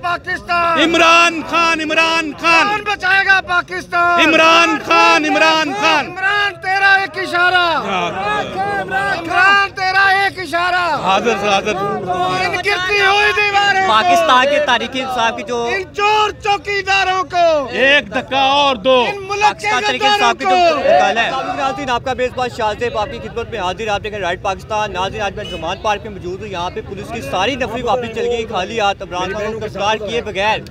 पाकिस्तान? इमरान खान, इमरान खान। कौन बचाएगा पाकिस्तान? इमरान खान, इमरान खान। इमरान तेरा एक इशारा, इमरान तेरा एक इशारा। हाजिर हाजिर। इन गिरती हुई दीवारों को, पाकिस्तान के तारीखी इंसाफ की जो इन चोर चौकीदारों को एक धक्का और दो। इन मुल्क के गद्दारों को। नाज़रीन, आपका मेज़बान शाहज़ेब आपकी खिदमत में हाजिर। आप देखें राइट पाकिस्तान। नाज़रीन, आज मैं जुमान पार्क में मौजूद हूँ। यहाँ पे पुलिस की सारी नफरी वापस चल गई, खाली हाथ इमरान खान को गिरफ्तार किए बगैर।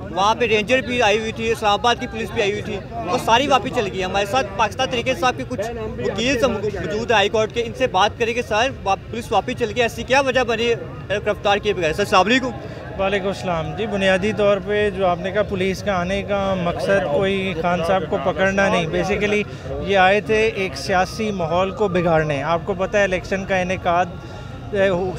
वहाँ पे रेंजर भी आई हुई थी, इस्लामाबाद की पुलिस भी आई हुई थी, वो सारी वापस चल गई। हमारे साथ पाकिस्तान तरीके साहब के कुछ वकील मौजूद है हाई कोर्ट के, इनसे बात करेंगे। सर, पुलिस वापस चल गई, ऐसी क्या वजह बनी गिरफ्तार किए बगैर? सर अस्सलाम वालेकुम। वालेकुम सलाम जी। बुनियादी तौर पे जो आपने कहा पुलिस का आने का मकसद कोई खान साहब को पकड़ना नहीं, बेसिकली ये आए थे एक सियासी माहौल को बिगाड़ने। आपको पता है इलेक्शन का इनेकाद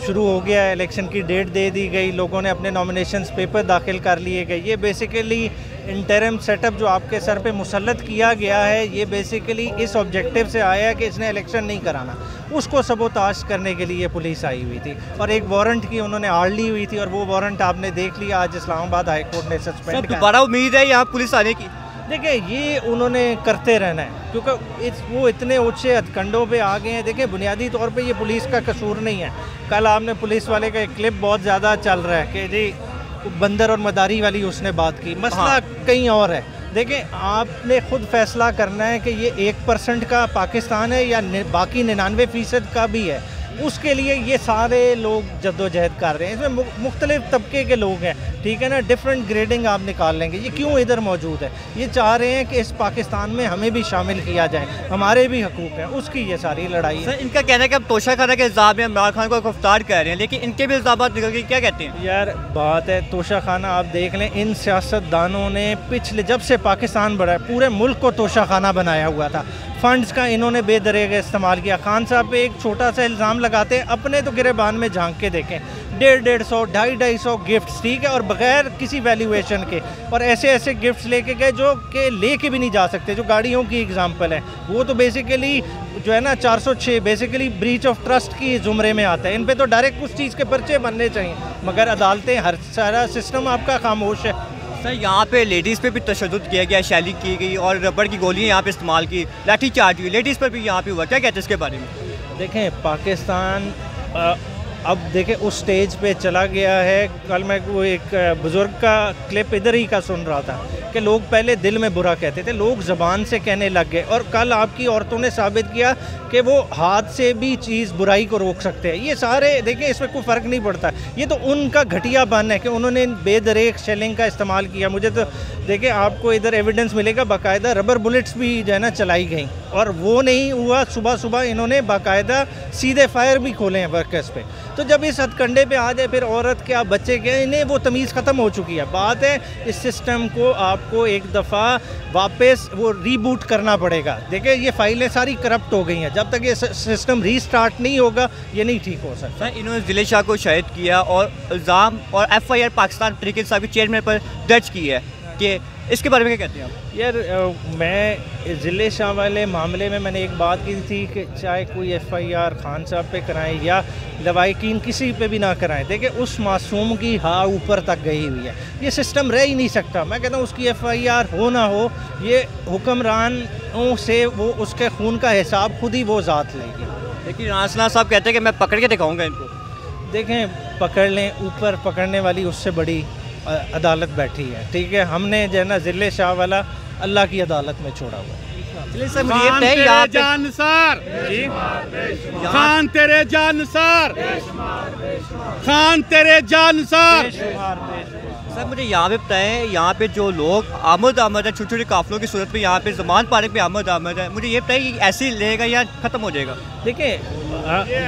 शुरू हो गया है, इलेक्शन की डेट दे दी गई, लोगों ने अपने नॉमिनेशंस पेपर दाखिल कर लिए गए। ये बेसिकली इंटरम सेटअप जो आपके सर पे मुसल्लत किया गया है, ये बेसिकली इस ऑब्जेक्टिव से आया है कि इसने इलेक्शन नहीं कराना, उसको सबोताश करने के लिए पुलिस आई हुई थी और एक वारंट की उन्होंने आड़ ली हुई थी और वो वारंट आपने देख लिया, आज इस्लामाबाद हाई कोर्ट ने सस्पेंड किया। दोबारा उम्मीद है यहाँ पुलिस आने की? देखिए, ये उन्होंने करते रहना है क्योंकि वो इतने ऊंचे हथकंडों पे आ गए हैं। देखिए, बुनियादी तौर पे ये पुलिस का कसूर नहीं है। कल आपने पुलिस वाले का एक क्लिप बहुत ज़्यादा चल रहा है कि जी बंदर और मदारी वाली उसने बात की, मसला कहीं और है। देखिए, आपने खुद फैसला करना है कि ये 1% का पाकिस्तान है या बाकी 99% का भी है। उसके लिए ये सारे लोग जद्दोजहद कर रहे हैं। इसमें मुख्तलिफ तबके के लोग हैं, ठीक है ना, डिफरेंट ग्रेडिंग आप निकाल लेंगे। ये क्यों इधर मौजूद है? ये चाह रहे हैं कि इस पाकिस्तान में हमें भी शामिल किया जाए, हमारे भी हकूक़ हैं, उसकी ये सारी लड़ाई है। इनका कहना है कि अब तोशा खाना के इल्ज़ाम में इमरान खान को गिरफ्तार कर रहे हैं, लेकिन इनके भी इल्ज़ाम निकल के क्या कहते हैं? यार बात है तोशा खाना, आप देख लें इन सियासतदानों ने पिछले जब से पाकिस्तान बढ़ा है पूरे मुल्क को तोशा खाना बनाया हुआ था। फंड्स का इन्होंने बेदरेगा इस्तेमाल किया। खान साहब पे एक छोटा सा इल्ज़ाम लगाते हैं, अपने तो गिरेबान में झांक के देखें, 150-150, 250-250 गिफ्ट्स, ठीक है, और बगैर किसी वैल्यूएशन के, और ऐसे ऐसे गिफ्ट्स लेके गए जो कि लेके भी नहीं जा सकते। जो गाड़ियों की एग्जांपल है, वो तो बेसिकली जो है ना 406 बेसिकली ब्रीच ऑफ ट्रस्ट की ज़ुमरे में आता है। इन पे तो डायरेक्ट उस चीज़ के पर्चे बनने चाहिए, मगर अदालतें, हर सारा सिस्टम आपका खामोश है। सर, यहाँ पे लेडीज़ पे भी तशद्दुद किया गया, शैली की गई और रबड़ की गोलियाँ यहाँ पे इस्तेमाल की, लाठी चार्ज हुई, लेडीज़ पर भी यहाँ पे हुआ। क्या कहते हैं इसके बारे में? देखें, पाकिस्तान अब देखें उस स्टेज पे चला गया है। कल मैं वो एक बुज़ुर्ग का क्लिप इधर ही का सुन रहा था कि लोग पहले दिल में बुरा कहते थे, लोग ज़बान से कहने लग गए, और कल आपकी औरतों ने साबित किया कि वो हाथ से भी चीज़ बुराई को रोक सकते हैं। ये सारे देखें, इसमें कोई फ़र्क नहीं पड़ता। ये तो उनका घटियापन है कि उन्होंने बेदरेक शेलिंग का इस्तेमाल किया। मुझे तो देखिए, आपको इधर एविडेंस मिलेगा, बाकायदा रबर बुलेट्स भी जो है ना चलाई गई, और वो नहीं हुआ। सुबह सुबह इन्होंने बाकायदा सीधे फायर भी खोले हैं वर्कर्स पे। तो जब इस हथकंडे पे आ जाए, फिर औरत क्या बच्चे क्या, इन्हें वो तमीज़ ख़त्म हो चुकी है। बात है इस सिस्टम को आपको एक दफ़ा वापस वो रीबूट करना पड़ेगा। देखिए, ये फाइलें सारी करप्ट हो गई हैं, जब तक ये सिस्टम रीस्टार्ट नहीं होगा ये नहीं ठीक हो सकता। इन्होंने ज़िले शाह को शहीद किया और इल्ज़ाम और FIR पाकिस्तान तरीके साहब के चेयरमैन पर दर्ज की है, कि इसके बारे में क्या कहते हैं आप? यार, मैं ज़िले शाह वाले मामले में मैंने एक बात की थी कि चाहे कोई FIR खान साहब पे कराएं या लवाकिन किसी पे भी ना कराएं, देखिए उस मासूम की हाँ ऊपर तक गई हुई है। ये सिस्टम रह ही नहीं सकता। मैं कहता हूँ उसकी FIR हो ना हो, ये हुक्मरानों से वो उसके खून का हिसाब खुद ही वो ज़ात लेगी। लेकिन रासना साहब कहते हैं कि मैं पकड़ के दिखाऊँगा इनको। देखें, पकड़ लें, ऊपर पकड़ने वाली उससे बड़ी अदालत बैठी है, ठीक है। हमने जो है ना ज़िले शाह वाला अल्लाह की अदालत में छोड़ा हुआ है। खान तेरे जानसार, खान तेरे जानसार, खान तेरे जानसार। सर, मुझे यहाँ पे बताएं, यहाँ पे जो लोग आमद है, छोटे छोटे काफिलों की सूरत में यहाँ पे ज़मान पार्क पे आमद है, मुझे ये बताइए कि ऐसे ही लेगा या ख़त्म हो जाएगा? देखिए,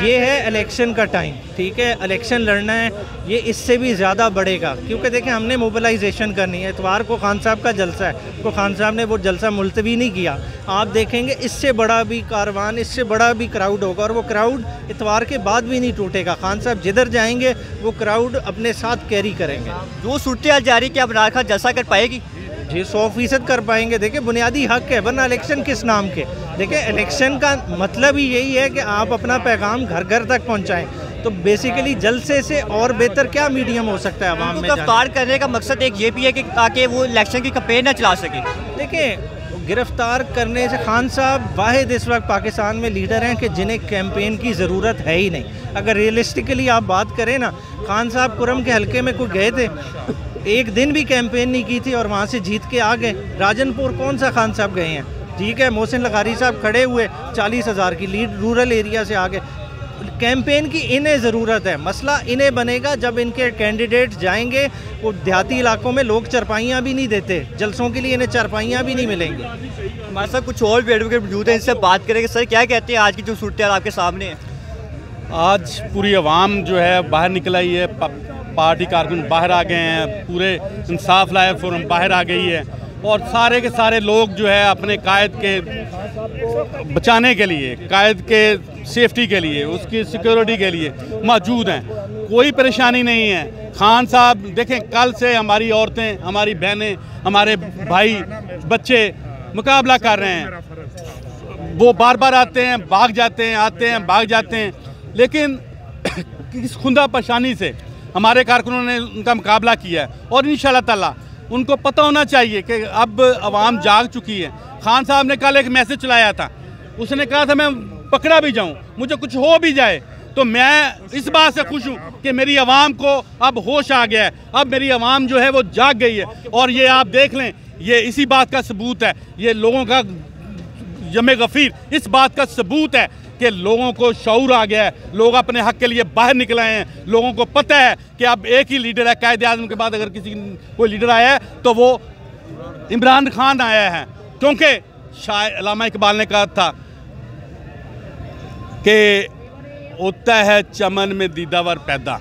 ये है इलेक्शन का टाइम, ठीक है, इलेक्शन लड़ना है, ये इससे भी ज़्यादा बढ़ेगा, क्योंकि देखिए हमने मोबिलाइजेशन करनी है। इतवार को खान साहब का जलसा है, तो खान साहब ने वो जलसा मुलतवी नहीं किया। आप देखेंगे इससे बड़ा भी कारवान, इससे बड़ा भी क्राउड होगा, और वो क्राउड इतवार के बाद भी नहीं टूटेगा। खान साहब जिधर जाएंगे वो क्राउड अपने साथ कैरी करेंगे। जो सूरत जारी क्या इमरान खान जलसा कर पाएगी? जी 100% कर पाएंगे। देखिए, बुनियादी हक है, वरना इलेक्शन किस नाम के? देखिए, इलेक्शन का मतलब ही यही है कि आप अपना पैगाम घर घर तक पहुंचाएं। तो बेसिकली जलसे से और बेहतर क्या मीडियम हो सकता है आवाम में? गिरफ्तार करने का मकसद एक ये भी है कि ताकि वो इलेक्शन की कैंपेन ना चला सके। देखिए, गिरफ्तार करने से खान साहब वाहिद इस वक्त पाकिस्तान में लीडर हैं कि जिन्हें कैंपेन की ज़रूरत है ही नहीं। अगर रियलिस्टिकली आप बात करें ना, खान साहब कुरम के हलके में कोई गए थे, एक दिन भी कैंपेन नहीं की थी और वहाँ से जीत के आ गए। राजनपुर कौन सा खान साहब गए हैं? ठीक है, मोहसिन लगारी साहब खड़े हुए 40,000 की लीड रूरल एरिया से आ गए। कैंपेन की इन्हें ज़रूरत है, मसला इन्हें बनेगा जब इनके कैंडिडेट जाएंगे। वो देहाती इलाकों में लोग चरपाइयाँ भी नहीं देते, जलसों के लिए इन्हें चरपाइयाँ भी नहीं मिलेंगी। हमारे साथ कुछ और भी एडवोकेट मौजूद हैं, इनसे बात करेंगे। सर, क्या कहते हैं आज की जो सूरत आपके सामने है? आज पूरी आवाम जो है बाहर निकल आई है, पार्टी कारकुन बाहर आ गए हैं, पूरे इंसाफ लाया फोरम बाहर आ गई है और सारे के सारे लोग जो है अपने कायद के बचाने के लिए, कायद के सेफ्टी के लिए, उसकी सिक्योरिटी के लिए मौजूद हैं। कोई परेशानी नहीं है। खान साहब देखें, कल से हमारी औरतें, हमारी बहनें, हमारे भाई बच्चे मुकाबला कर रहे हैं। वो बार बार आते हैं, भाग जाते हैं, आते हैं, भाग जाते हैं, लेकिन किस खुदा परेशानी से हमारे कारकुनों ने उनका मुकाबला किया है। और इंशाल्लाह ताला उनको पता होना चाहिए कि अब आवाम जाग चुकी है। खान साहब ने कल एक मैसेज चलाया था, उसने कहा था मैं पकड़ा भी जाऊं, मुझे कुछ हो भी जाए तो मैं इस बात से खुश हूं कि मेरी आवाम को अब होश आ गया है, अब मेरी आवाम जो है वो जाग गई है। और ये आप देख लें, ये इसी बात का सबूत है, ये लोगों का यम गफ़ीर इस बात का सबूत है कि लोगों को शऊर आ गया है, लोग अपने हक के लिए बाहर निकल आए हैं। लोगों को पता है कि अब एक ही लीडर है, कायदे आज़म के बाद अगर किसी कोई लीडर आया है तो वो इमरान खान आया है। क्योंकि शायर अल्लामा इकबाल ने कहा था कि होता है चमन में दीदावर पैदा,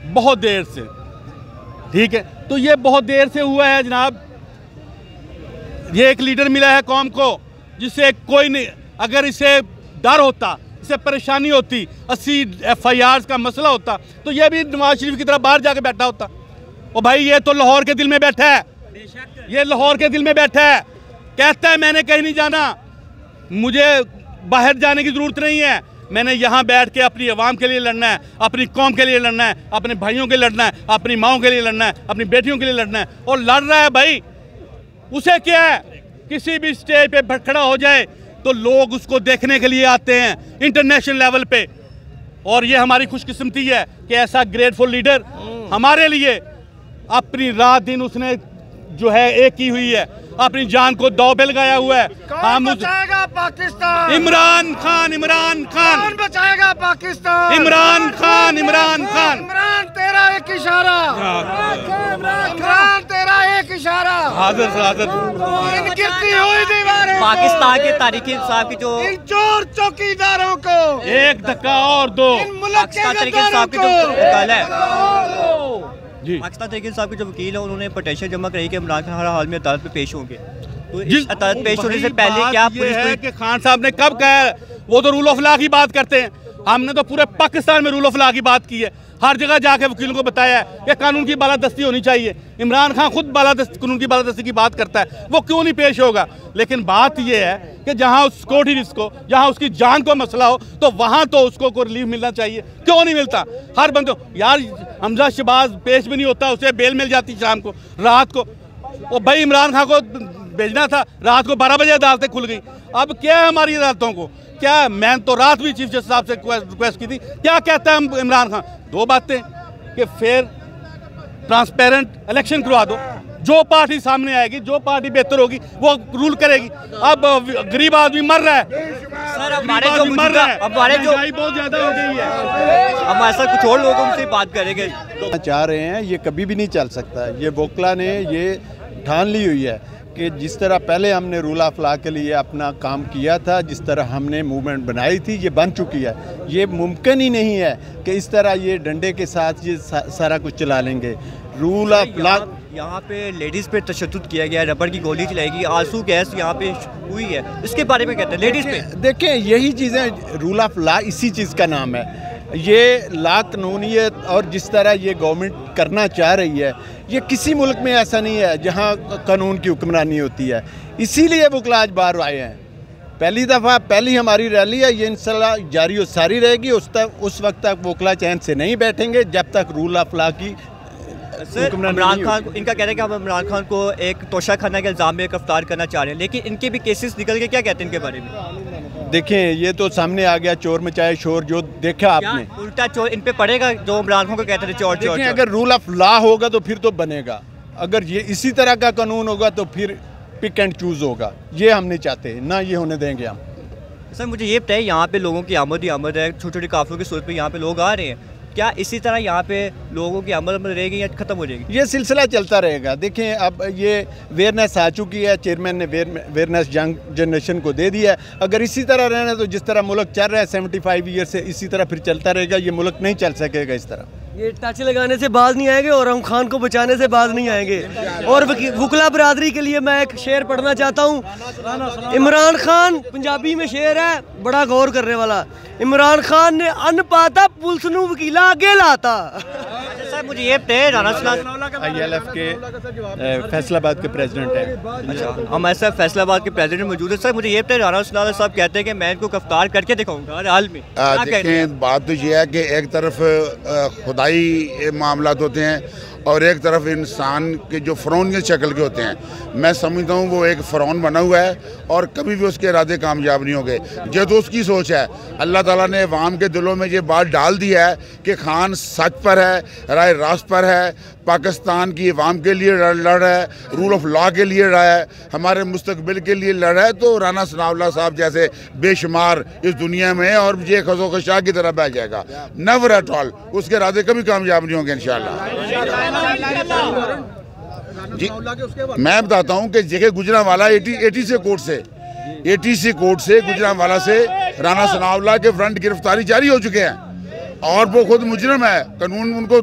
बहुत देर से, ठीक है। तो ये बहुत देर से हुआ है जनाब। ये एक लीडर मिला है कौम को जिसे कोई नहीं, अगर इसे डर होता, इसे परेशानी होती, 80 FIRs का मसला होता तो ये भी नवाज शरीफ की तरह बाहर जाके बैठा होता। ओ भाई, ये तो लाहौर के दिल में बैठा है, ये लाहौर के दिल में बैठा है, कहता है मैंने कहीं नहीं जाना, मुझे बाहर जाने की ज़रूरत नहीं है, मैंने यहाँ बैठ के अपनी आवाम के लिए लड़ना है, अपनी कौम के लिए लड़ना है, अपने भाइयों के लिए लड़ना है, अपनी माओं के लिए लड़ना है, अपनी बेटियों के लिए लड़ना है। और लड़ रहा है भाई, उसे क्या है, किसी भी स्टेज पे खड़ा हो जाए तो लोग उसको देखने के लिए आते हैं इंटरनेशनल लेवल पे। और ये हमारी खुशकिस्मती है कि ऐसा ग्रेटफुल लीडर हमारे लिए अपनी रात दिन उसने जो है एक की हुई है, अपनी जान को दांव पे लगाया हुआ है। कौन बचाएगा पाकिस्तान? इमरान खान, इमरान खान। कौन बचाएगा पाकिस्तान? इमरान खान, इमरान खान। इमरान तेरा एक इशारा, इमरान तेरा एक इशारा, हाजिर हाजिर। इन गिरती हुई दीवारों पाकिस्तान के तारीखी इंसाफ की जो इन चोर चौकीदारों को एक धक्का और दो। इन मुल्क के पाकिस्तान तरीके गद्दारों इंसाफ की जो वकाल है, जी, पाकिस्तान तरीके इंसाफ के जो वकील है, उन्होंने पटिशन जमा कराई कि इमरान खान हर हाल में अदालत में पेश होंगे। तो जिस इस अदालत पेश होने से वही पहले बात क्या ये पुलिस है को कि खान साहब ने कब कहा है? वो तो रूल ऑफ लॉ की बात करते हैं, हमने तो पूरे पाकिस्तान में रूल ऑफ लॉ की बात की है। हर जगह जाके वकीलों को बताया है कि कानून की बालादस्ती होनी चाहिए। इमरान खान खुद कानून की बालादस्ती की बात करता है, वो क्यों नहीं पेश होगा? लेकिन बात यह है कि जहां उसको जिसको जहां उसकी जान को मसला हो तो वहां तो उसको को रिलीफ मिलना चाहिए। क्यों नहीं मिलता? हर बंदे यार, हमजा शहबाज पेश भी नहीं होता, उसे बेल मिल जाती शाम को, रात को। और भाई इमरान खान को भेजना था, रात को 12 बजे अदालतें खुल गई। अब क्या है हमारी अदालतों को? क्या, मैं तो रात भी चीफ जस्टिस साहब से रिक्वेस्ट की थी, क्या कहता है इमरान खान? दो बातें कि फेयर ट्रांसपेरेंट इलेक्शन करवा दो, जो पार्टी सामने आएगी, जो पार्टी बेहतर होगी वो रूल करेगी। अब गरीब आदमी मर रहा है सर, हमारे जो मर रहा है, हमारे जो महंगाई बहुत ज्यादा हो गई है। हम ऐसा कुछ और लोगों से बात करेंगे। चाह रहे हैं, ये कभी भी नहीं चल सकता। ये वोकला ने ये ठान ली हुई है कि जिस तरह पहले हमने रूल ऑफ लॉ के लिए अपना काम किया था, जिस तरह हमने मूवमेंट बनाई थी, ये बन चुकी है। ये मुमकिन ही नहीं है कि इस तरह ये डंडे के साथ ये सारा कुछ चला लेंगे। रूल ऑफ लॉ, यहाँ पे लेडीज़ पे तशद्दुद किया गया है, रबड़ की गोली चलाएगी, आंसू गैस यहाँ पे हुई है, इसके बारे में कहते हैं लेडीज़ पे। देखें, यही चीज़ें रूल ऑफ लॉ इसी चीज़ का नाम है। ये ला कानूनियत और जिस तरह ये गवर्नमेंट करना चाह रही है, ये किसी मुल्क में ऐसा नहीं है जहाँ कानून की हुक्मरानी होती है। इसीलिए वकील आज बाहर आए हैं। पहली दफ़ा पहली हमारी रैली है, ये इंशाल्लाह जारी और सारी रहेगी। उस वक्त तक वोकला चैन से नहीं बैठेंगे जब तक रूल ऑफ लॉ की। सर, इमरान खान को इनका कहना है कि हम इमरान खान को एक तोशा खाना के इल्ज़ाम में गिरफ्तार करना चाह रहे हैं, लेकिन इनके भी केसेस निकल के, क्या कहते हैं इनके बारे में? देखें, ये तो सामने आ गया, चोर मचाए शोर जो देखा आपने। उल्टा चोर इन पे पड़ेगा जो इमरान खान को कहते थे चोर चोर। अगर रूल ऑफ लॉ होगा तो फिर तो बनेगा, अगर ये इसी तरह का कानून होगा तो फिर पिक एंड चूज होगा। ये हम नहीं चाहते, ना ये होने देंगे हम। सर मुझे ये बताइए, यहाँ पे लोगों की आमद ही आमद है, छोटे छोटे काफिलों की सूरत पे यहाँ पे लोग आ रहे हैं, क्या इसी तरह यहाँ पे लोगों की आमद रहेगी या ख़त्म हो जाएगी? ये सिलसिला चलता रहेगा। देखें, अब ये अवेयरनेस आ चुकी है, चेयरमैन ने अवेयरनेस यंग जनरेशन को दे दिया है। अगर इसी तरह रहना तो जिस तरह मुल्क चल रहा है 75 ईयर से, इसी तरह फिर चलता रहेगा। ये मुल्क नहीं चल सकेगा इस तरह। ये टच लगाने से बाज नहीं आएंगे और हम खान को बचाने से बाज नहीं आएंगे। और वुकला बरादरी के लिए मैं एक शेर पढ़ना चाहता हूँ। इमरान खान पंजाबी में शेर है, बड़ा गौर करने वाला। इमरान खान ने अन पाता पुलिस नूं वकीला आगे लाता। सर मुझे ये बताइए, राना ILF के फैसलाबाद के प्रेसिडेंट हैं। अच्छा, हम ऐसा फैसलाबाद के प्रेसिडेंट मौजूद है। सर मुझे ये बताइए, राना सुनाला साहब कहते हैं कि मैं इनको गिरफ्तार करके दिखाऊंगा हर हाल में। देखें, बात तो ये है कि एक तरफ खुदाई मामलात होते हैं और एक तरफ इंसान के जो फ़िरौन की शक्ल के होते हैं। मैं समझता हूँ वो एक फ़िरौन बना हुआ है और कभी भी उसके इरादे कामयाब नहीं होंगे। ये तो उसकी सोच है। अल्लाह ताला ने अवाम के दिलों में ये बात डाल दी है कि खान सच पर है, राय रास्त पर है, पाकिस्तान की अवाम के लिए लड़ रहा है, रूल ऑफ लॉ के लिए लड़ा है, हमारे मुस्तकबिल के लिए लड़ा है। तो राना सनाउल्लाह साहब जैसे बेशुमार इस दुनिया में और ये खज़ो-ख़शाह की तरह बह जाएगा, नेवर एट ऑल। उसके इरादे कभी कामयाब नहीं होंगे इंशाल्लाह। जी, मैं बताता हूँ कि जगह गुजरांवाला 80 से कोर्ट से गुजरांवाला से राना सनाउल्लाह के फ्रंट गिरफ्तारी जारी हो चुके हैं और वो खुद मुजरिम है। कानून उनको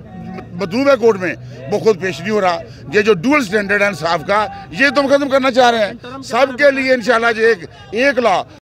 मतलूब है कोर्ट में, वो खुद पेश नहीं हो रहा। ये जो डुअल स्टैंडर्ड है इंसाफ का, ये तो खत्म करना चाह रहे हैं। सबके लिए इंशाल्लाह एक लॉ